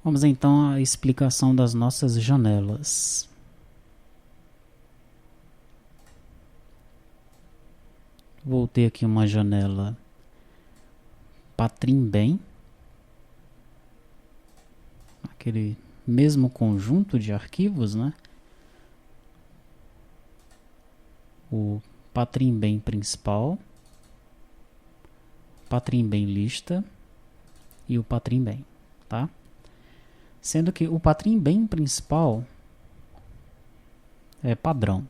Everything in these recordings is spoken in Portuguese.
Vamos então à explicação das nossas janelas. Vou ter aqui uma janela Patrim Bem, aquele mesmo conjunto de arquivos, né? O Patrim Bem principal, Patrim Bem lista e o Patrim Bem, tá? Sendo que o Patrim Bem principal é padrão,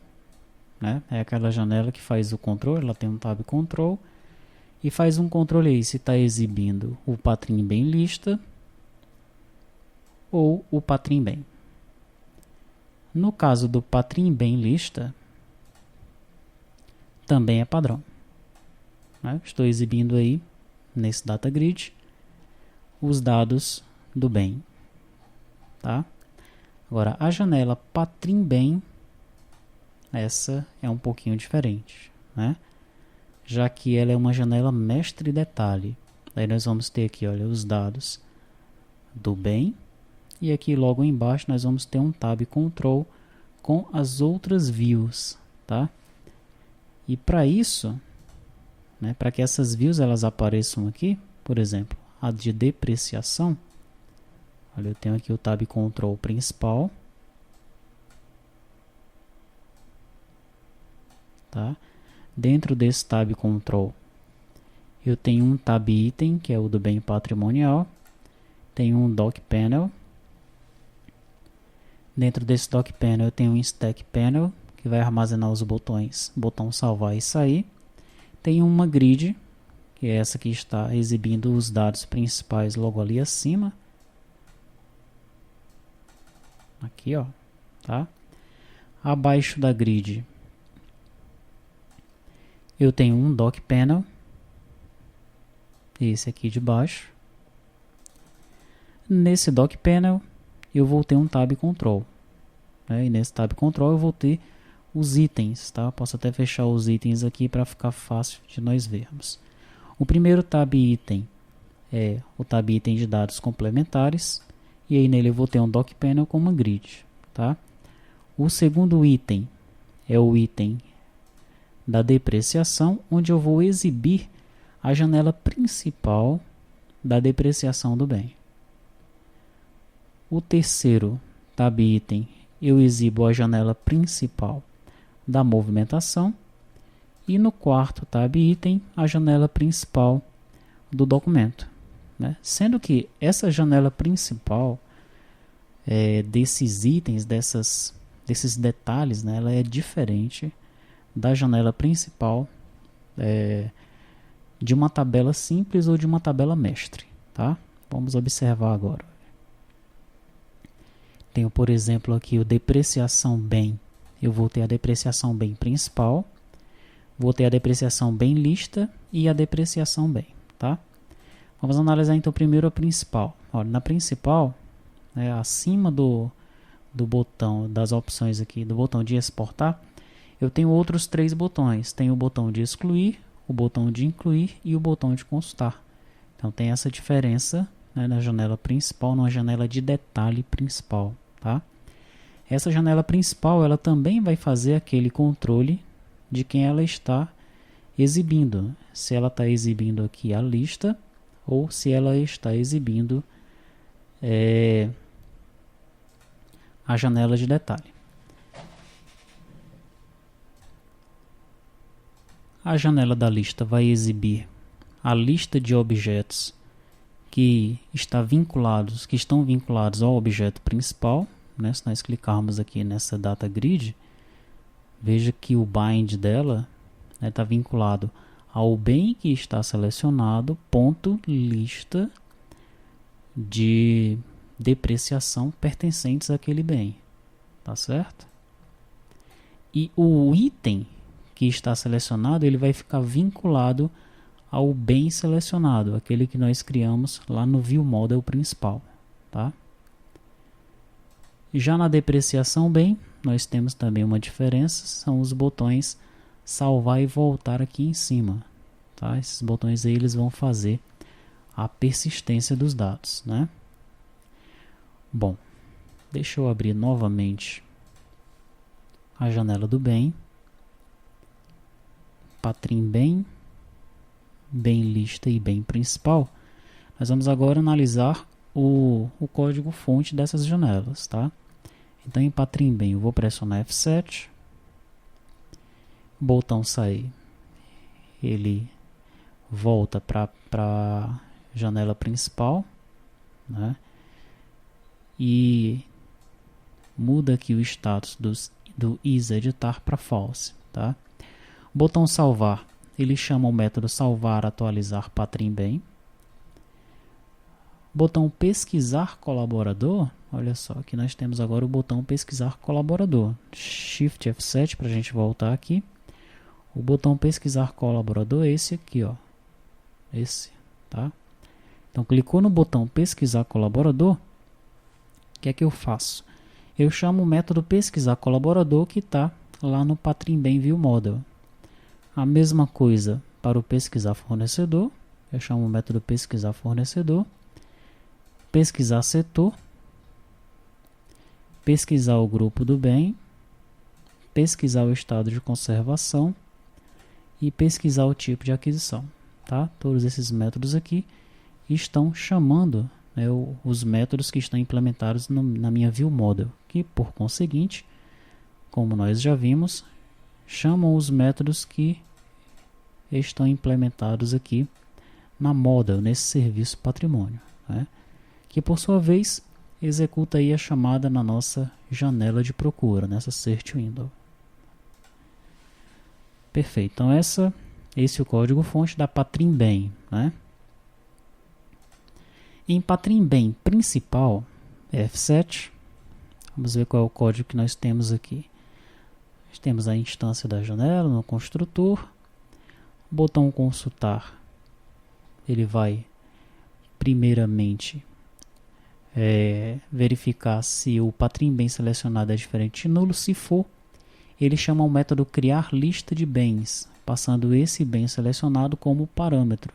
né? É aquela janela que faz o controle, ela tem um tab control e faz um controle aí se está exibindo o Patrim Bem lista ou o Patrim Bem. No caso do Patrim Bem lista, também é padrão, né? Estou exibindo aí nesse data grid os dados do bem, tá? Agora a janela Patrim Bem, essa é um pouquinho diferente, né? Já que ela é uma janela mestre detalhe. Aí nós vamos ter aqui, olha, os dados do bem e aqui logo embaixo nós vamos ter um tab control com as outras views, tá? E para isso, né, para que essas views elas apareçam aqui, por exemplo, a de depreciação, olha, eu tenho aqui o tab control principal, tá? Dentro desse tab control, eu tenho um tab item, que é o do bem patrimonial, tenho um dock panel. Dentro desse dock panel eu tenho um stack panel, que vai armazenar os botões, botão salvar e sair. Tem uma grid, que é essa que está exibindo os dados principais logo ali acima. Aqui, ó, tá? Abaixo da grid eu tenho um dock panel, esse aqui de baixo. Nesse dock panel eu vou ter um tab control, né? E nesse tab control eu vou ter os itens, tá? Posso até fechar os itens aqui para ficar fácil de nós vermos. O primeiro tab item é o tab item de dados complementares, e aí nele eu vou ter um dock panel com uma grid, tá? O segundo item é o item da depreciação, onde eu vou exibir a janela principal da depreciação do bem. O terceiro tab item eu exibo a janela principal da movimentação, e no quarto tab item a janela principal do documento, né? Sendo que essa janela principal desses itens, desses detalhes, né, ela é diferente da janela principal de uma tabela simples ou de uma tabela mestre, tá? Vamos observar agora. Tenho, por exemplo, aqui o depreciação bem. Eu vou ter a depreciação bem principal, vou ter a depreciação bem lista e a depreciação bem, tá? Vamos analisar então primeiro a principal. Olha, na principal, acima do botão das opções aqui, do botão de exportar, eu tenho outros 3 botões. Tem o botão de excluir, o botão de incluir e o botão de consultar. Então tem essa diferença, né, na janela principal, numa janela de detalhe principal, tá? Essa janela principal, ela também vai fazer aquele controle de quem ela está exibindo. Se ela está exibindo aqui a lista ou se ela está exibindo a janela de detalhe. A janela da lista vai exibir a lista de objetos que estão vinculados ao objeto principal, né? Se nós clicarmos aqui nessa data grid, veja que o bind dela está vinculado ao bem que está selecionado, ponto lista de depreciação pertencentes àquele bem, tá certo? E o item que está selecionado, ele vai ficar vinculado ao bem selecionado, aquele que nós criamos lá no View Model principal, tá? Já na depreciação bem, nós temos também uma diferença, são os botões salvar e voltar aqui em cima, tá? Esses botões aí eles vão fazer a persistência dos dados, né? Bom, deixa eu abrir novamente a janela do bem, Patrim bem, bem lista e bem principal. Nós vamos agora analisar o código fonte dessas janelas, tá? Então, em Patrim bem, eu vou pressionar F7, botão sair, ele volta para a janela principal, né? E muda aqui o status do isEditar para false, tá? Botão salvar, ele chama o método salvar atualizar Patrim bem. Botão pesquisar colaborador, olha só, aqui nós temos agora o botão pesquisar colaborador. Shift F7 para a gente voltar aqui. O botão pesquisar colaborador é esse aqui, ó. Esse, tá? Então, clicou no botão pesquisar colaborador, o que é que eu faço? Eu chamo o método pesquisar colaborador que está lá no Patrim bem View Model. A mesma coisa para o pesquisar fornecedor, eu chamo o método pesquisar fornecedor, pesquisar setor, pesquisar o grupo do bem, pesquisar o estado de conservação e pesquisar o tipo de aquisição, tá? Todos esses métodos aqui estão chamando, né, os métodos que estão implementados na minha View Model, que por conseguinte, como nós já vimos, chamam os métodos que estão implementados aqui na Model, nesse serviço patrimônio, né? Que por sua vez executa aí a chamada na nossa janela de procura, nessa Search Window. Perfeito, então esse é o código fonte da Patrim bem, né? Em Patrim bem principal, F7, vamos ver qual é o código que nós temos aqui. Nós temos a instância da janela no construtor, o botão consultar, ele vai primeiramente verificar se o Patrim bem selecionado é diferente de nulo. Se for, ele chama o método criar lista de bens, passando esse bem selecionado como parâmetro.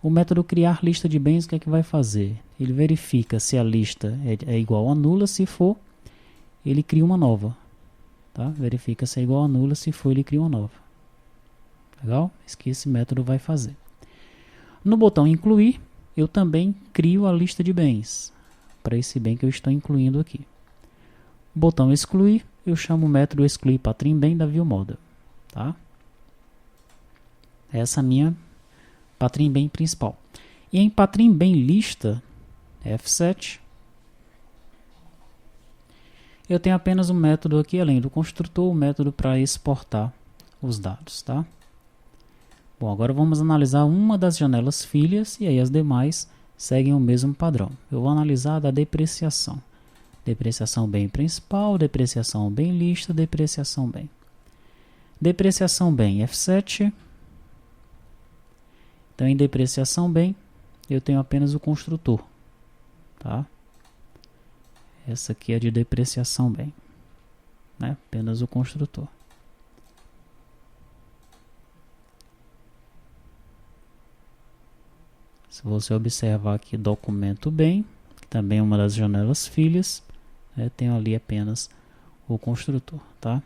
O método criar lista de bens, o que é que vai fazer? Ele verifica se a lista é igual a nula. Se for, ele cria uma nova, tá? Verifica se é igual a nula. Se for, ele cria uma nova. Legal? Isso que esse método vai fazer. No botão incluir, eu também crio a lista de bens para esse bem que eu estou incluindo aqui. Botão excluir, eu chamo o método excluir Patrim bem da View Model, tá? Essa é a minha Patrim bem principal. E em Patrim bem lista, F7, eu tenho apenas um método aqui, além do construtor, o método para exportar os dados, tá? Bom, agora vamos analisar uma das janelas filhas e aí as demais seguem o mesmo padrão. Eu vou analisar a da depreciação. Depreciação bem principal, depreciação bem lista, depreciação bem. Depreciação bem F7. Então, em depreciação bem, eu tenho apenas o construtor, tá? Essa aqui é de depreciação bem, né? Apenas o construtor. Se você observar aqui documento bem, que também é uma das janelas filhas, né, tenho ali apenas o construtor, tá?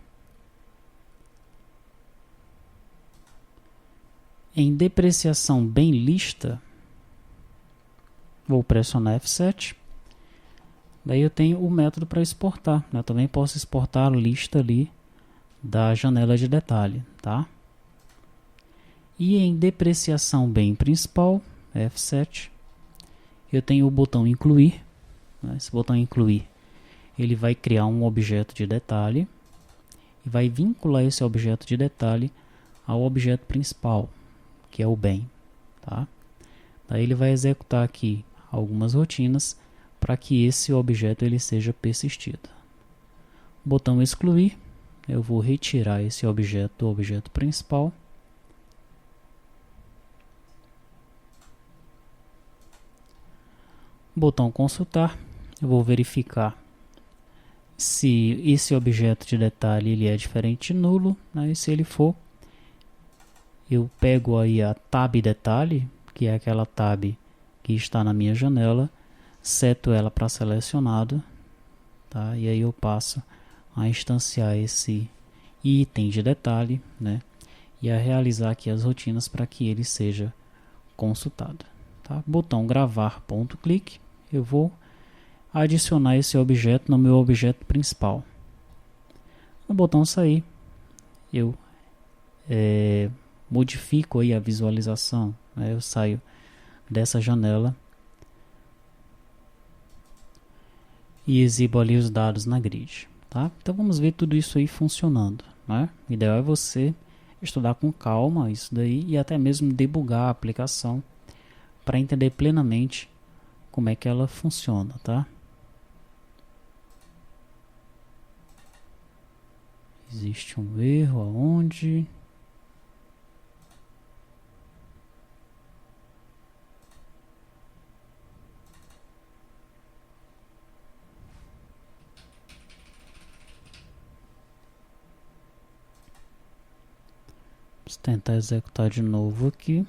Em depreciação bem lista, vou pressionar F7. Daí eu tenho o método para exportar, né? Eu também posso exportar a lista ali da janela de detalhe, tá? E em depreciação bem principal, F7, eu tenho o botão incluir, né? Esse botão incluir, ele vai criar um objeto de detalhe e vai vincular esse objeto de detalhe ao objeto principal, que é o bem, tá? Daí ele vai executar aqui algumas rotinas para que esse objeto ele seja persistido. Botão excluir, eu vou retirar esse objeto do objeto principal. Botão consultar, eu vou verificar se esse objeto de detalhe ele é diferente de nulo, né? E se ele for, eu pego aí a tab detalhe, que é aquela tab que está na minha janela, seto ela para selecionado, tá? E aí eu passo a instanciar esse item de detalhe, né? E a realizar aqui as rotinas para que ele seja consultado, tá? Botão gravar ponto clique, eu vou adicionar esse objeto no meu objeto principal. No botão sair, eu modifico aí a visualização, né? Eu saio dessa janela e exibo ali os dados na grid, tá? Então vamos ver tudo isso aí funcionando, né? O ideal é você estudar com calma isso daí e até mesmo debugar a aplicação para entender plenamente como é que ela funciona, tá? Existe um erro aonde? Vamos tentar executar de novo aqui.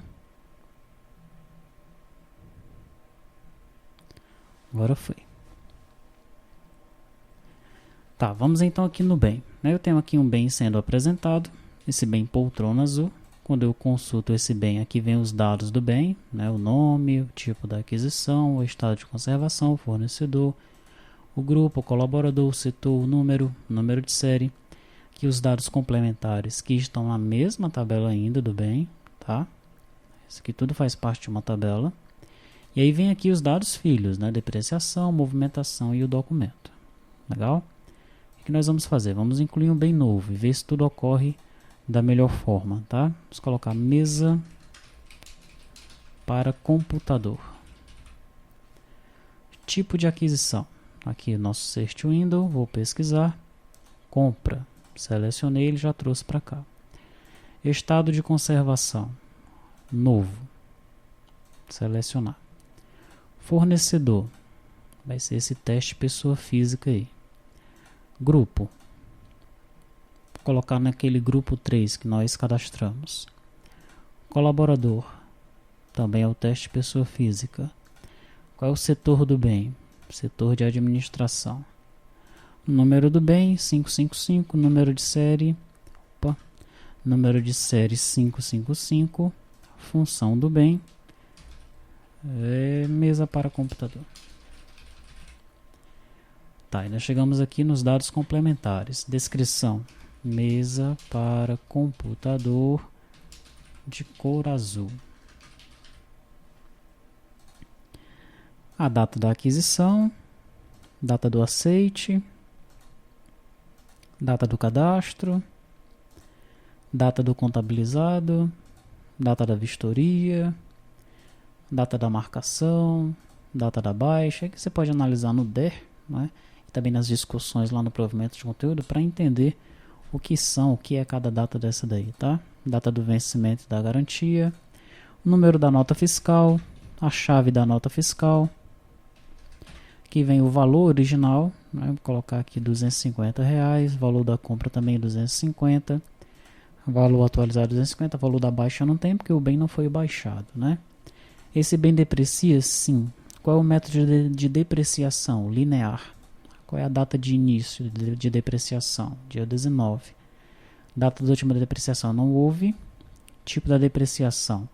Agora foi. Tá, vamos então aqui no bem. Eu tenho aqui um bem sendo apresentado, esse bem poltrona azul. Quando eu consulto esse bem, aqui vem os dados do bem, né? O nome, o tipo da aquisição, o estado de conservação, o fornecedor, o grupo, o colaborador, o setor, o número de série. Aqui os dados complementares que estão na mesma tabela ainda do bem, tá? Isso aqui tudo faz parte de uma tabela. E aí vem aqui os dados filhos, né? Depreciação, movimentação e o documento. Legal? O que nós vamos fazer? Vamos incluir um bem novo e ver se tudo ocorre da melhor forma, tá? Vamos colocar mesa para computador. Tipo de aquisição. Aqui o nosso search window, vou pesquisar. Compra. Selecionei, ele já trouxe para cá. Estado de conservação. Novo. Selecionar. Fornecedor. Vai ser esse teste pessoa física aí. Grupo. Vou colocar naquele grupo 3 que nós cadastramos. Colaborador. Também é o teste pessoa física. Qual é o setor do bem? Setor de administração. Número do bem 555, número de série, número de série 555, função do bem, mesa para computador. Tá, e nós chegamos aqui nos dados complementares. Descrição: mesa para computador de cor azul. A data da aquisição, data do aceite, data do cadastro, data do contabilizado, data da vistoria, data da marcação, data da baixa, que você pode analisar no DER, né? E também nas discussões lá no provimento de conteúdo para entender o que é cada data dessa daí, tá? Data do vencimento da garantia, o número da nota fiscal, a chave da nota fiscal. Aqui vem o valor original, né? Vou colocar aqui R$250, valor da compra também 250, valor atualizado 250, valor da baixa não tem porque o bem não foi baixado, né? Esse bem deprecia sim. Qual é o método de depreciação? Linear. Qual é a data de início de depreciação? Dia 19. Data da última depreciação não houve. Tipo da depreciação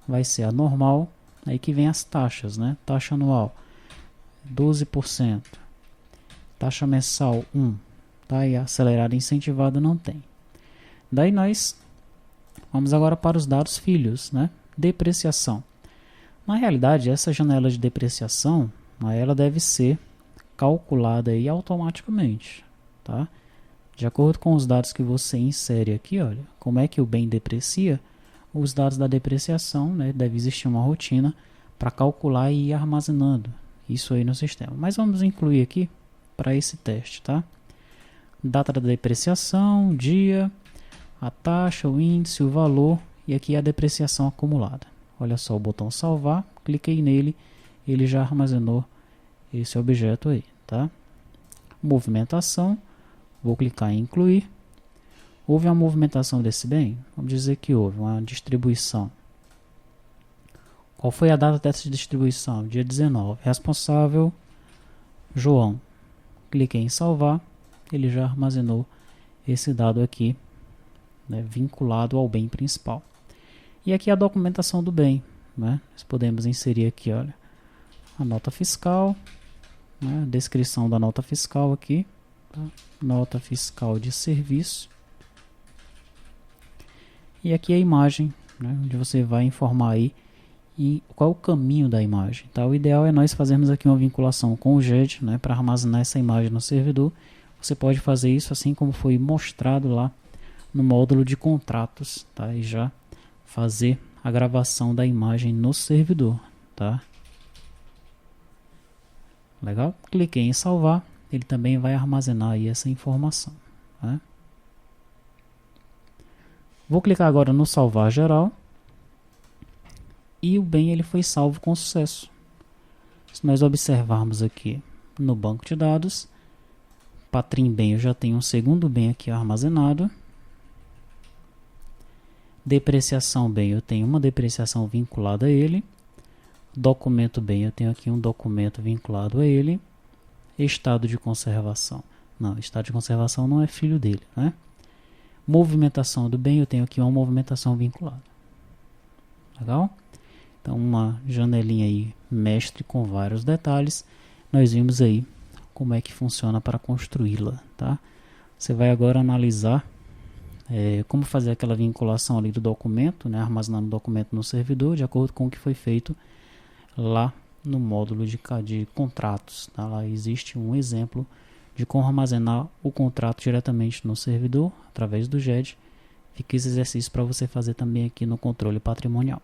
vai ser a normal. Aí que vem as taxas, né? Taxa anual 12%. Taxa mensal 1%. Tá? E acelerada incentivada não tem. Daí nós vamos agora para os dados filhos, né? Depreciação. Na realidade, essa janela de depreciação, ela deve ser calculada aí automaticamente, tá? De acordo com os dados que você insere aqui, olha, como é que o bem deprecia, os dados da depreciação, né? Deve existir uma rotina para calcular e ir armazenando isso aí no sistema. Mas vamos incluir aqui para esse teste, tá? Data da depreciação, dia, a taxa, o índice, o valor e aqui a depreciação acumulada. Olha só o botão salvar, cliquei nele, ele já armazenou esse objeto aí, tá? Movimentação, vou clicar em incluir. Houve uma movimentação desse bem? Vamos dizer que houve uma distribuição. Qual foi a data dessa distribuição? Dia 19. Responsável, João. Cliquei em salvar. Ele já armazenou esse dado aqui, né, vinculado ao bem principal. E aqui a documentação do bem, né? Nós podemos inserir aqui, olha, a nota fiscal, né, a descrição da nota fiscal aqui, tá? Nota fiscal de serviço. E aqui a imagem, né, onde você vai informar aí e qual é o caminho da imagem. Tá? O ideal é nós fazermos aqui uma vinculação com o GED, né, para armazenar essa imagem no servidor. Você pode fazer isso assim como foi mostrado lá no módulo de contratos, tá? E já fazer a gravação da imagem no servidor, tá? Legal? Cliquei em salvar, ele também vai armazenar aí essa informação, tá? Vou clicar agora no salvar geral e o bem ele foi salvo com sucesso. Se nós observarmos aqui no banco de dados, Patrim bem, eu já tenho um segundo bem aqui armazenado. Depreciação bem, eu tenho uma depreciação vinculada a ele. Documento bem, eu tenho aqui um documento vinculado a ele. Estado de conservação. Não, estado de conservação não é filho dele, né? Movimentação do bem, eu tenho aqui uma movimentação vinculada. Legal? Então, uma janelinha aí, mestre com vários detalhes. Nós vimos aí como é que funciona para construí-la, tá? Você vai agora analisar como fazer aquela vinculação ali do documento, né? Armazenando o documento no servidor, de acordo com o que foi feito lá no módulo de contratos, tá? Lá existe um exemplo de como armazenar o contrato diretamente no servidor, através do GED. Fica esse exercício para você fazer também aqui no controle patrimonial.